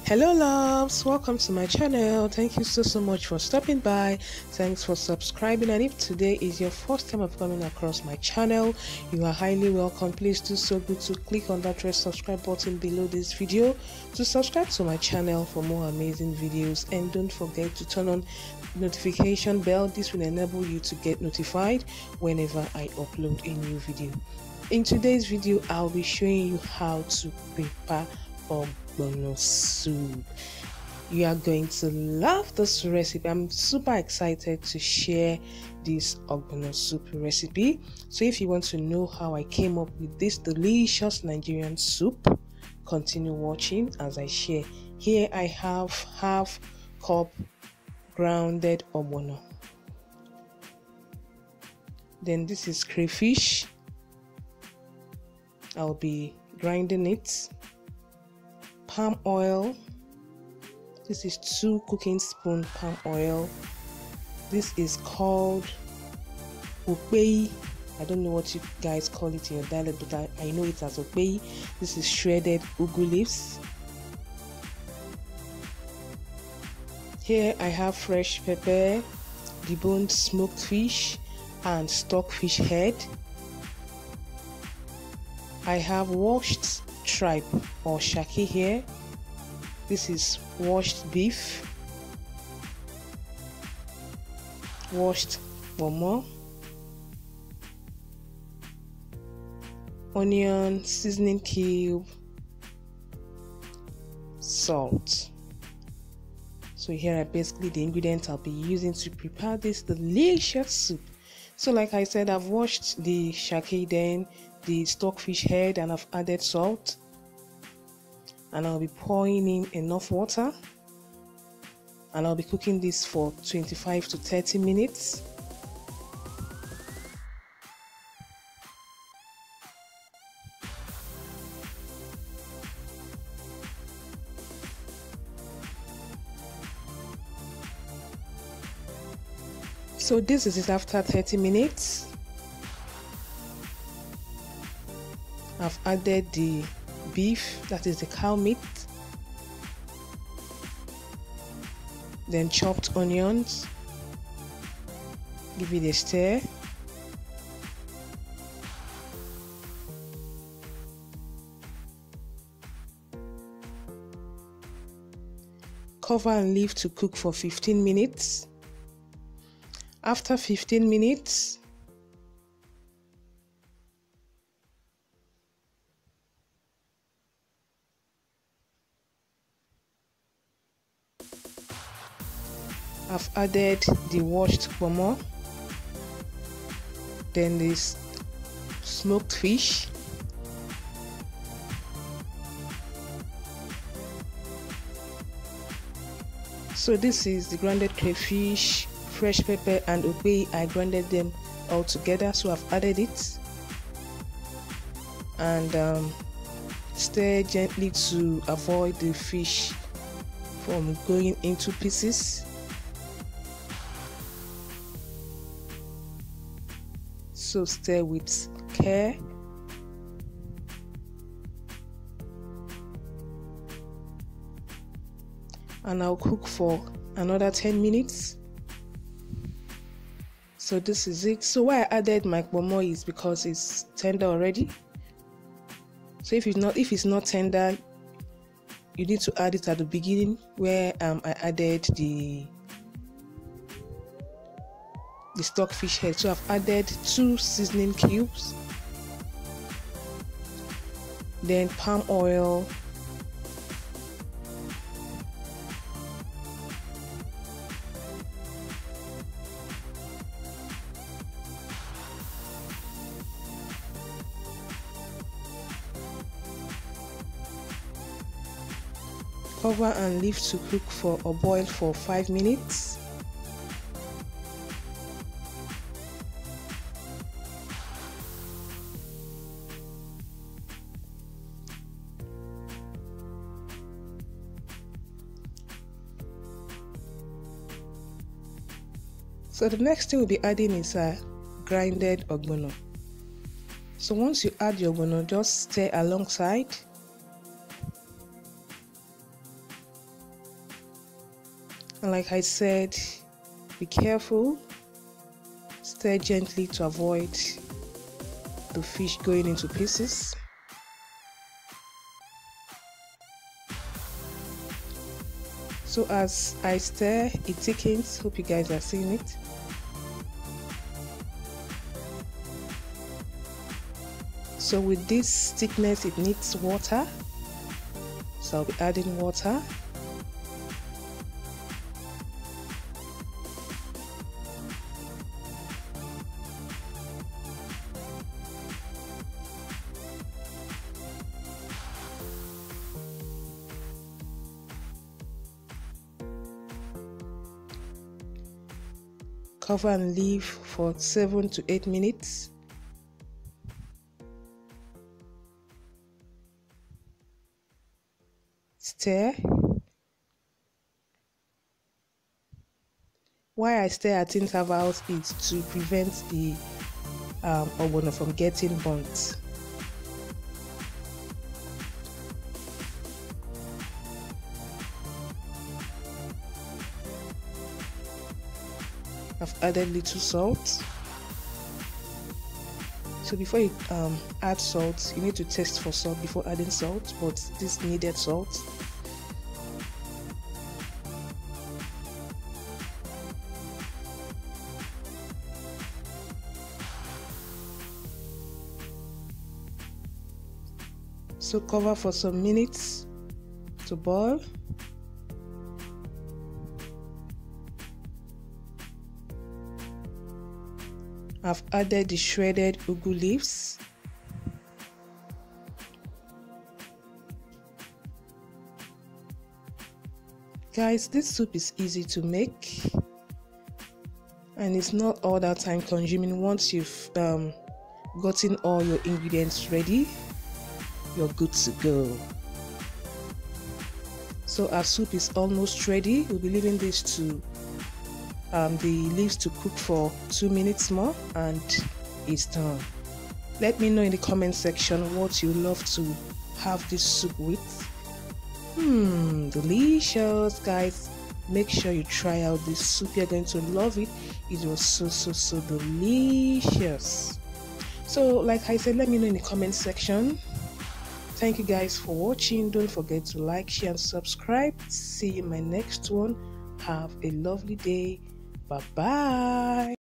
Hello loves, welcome to my channel. Thank you so much for stopping by. Thanks for subscribing, and if today is your first time of coming across my channel, you are highly welcome. Please do so good to click on that red subscribe button below this video to subscribe to my channel for more amazing videos, and don't forget to turn on notification bell. This will enable you to get notified whenever I upload a new video. In today's video, I'll be showing you how to prepare Ogbono soup. You are going to love this recipe. I'm super excited to share this Ogbono soup recipe. So if you want to know how I came up with this delicious Nigerian soup, continue watching as I share. Here I have half cup grounded ogbono. Then this is crayfish. I'll be grinding it. Palm oil. This is 2 cooking spoon palm oil. This is called okpei. I don't know what you guys call it in your dialect, but I know it as okpei. This is shredded ugu leaves. Here I have fresh pepper, deboned smoked fish, and stockfish head. I have washed tripe or shaki here. This is washed beef, washed ogbono, onion, seasoning cube, salt. So here are basically the ingredients I'll be using to prepare this delicious soup. So like I said, I've washed the shaki, then the stockfish head, and I've added salt, and I'll be pouring in enough water, and I'll be cooking this for 25 to 30 minutes. So this is it after 30 minutes. I've added the beef, that is the cow meat, then chopped onions, give it a stir, cover and leave to cook for 15 minutes. After 15 minutes, I've added the washed ogbono, then this smoked fish, so this is the grounded crayfish, fresh pepper, and okpei. I grounded them all together, so I've added it and stir gently to avoid the fish from going into pieces. So stir with care. And I'll cook for another 10 minutes. So this is it. So why I added my ogbono is because it's tender already. So if it's not tender, you need to add it at the beginning where I added the stockfish head. So I've added 2 seasoning cubes, then palm oil, cover and leave to cook for or boil for 5 minutes. So the next thing we'll be adding is grinded ogbono. So once you add your ogbono, just stir alongside. And like I said, be careful, stir gently to avoid the fish going into pieces. So as I stir, it thickens. Hope you guys are seeing it. So with this thickness, it needs water. So I'll be adding water. Cover and leave for 7 to 8 minutes. Stir. Why I stir at intervals is to prevent the ogbono from getting burnt. I've added little salt. So before you add salt, you need to taste for salt before adding salt, but this needed salt. So cover for some minutes to boil. I've added the shredded ugu leaves. Guys, this soup is easy to make and it's not all that time consuming. Once you've gotten all your ingredients ready, you're good to go. So our soup is almost ready. We'll be leaving this to the leaves to cook for 2 minutes more and it's done. Let me know in the comment section what you love to have this soup with. Delicious, guys. Make sure you try out this soup. You're going to love it. It was so delicious. So like I said, let me know in the comment section. Thank you guys for watching. Don't forget to like, share and subscribe. See you in my next one. Have a lovely day. Bye bye.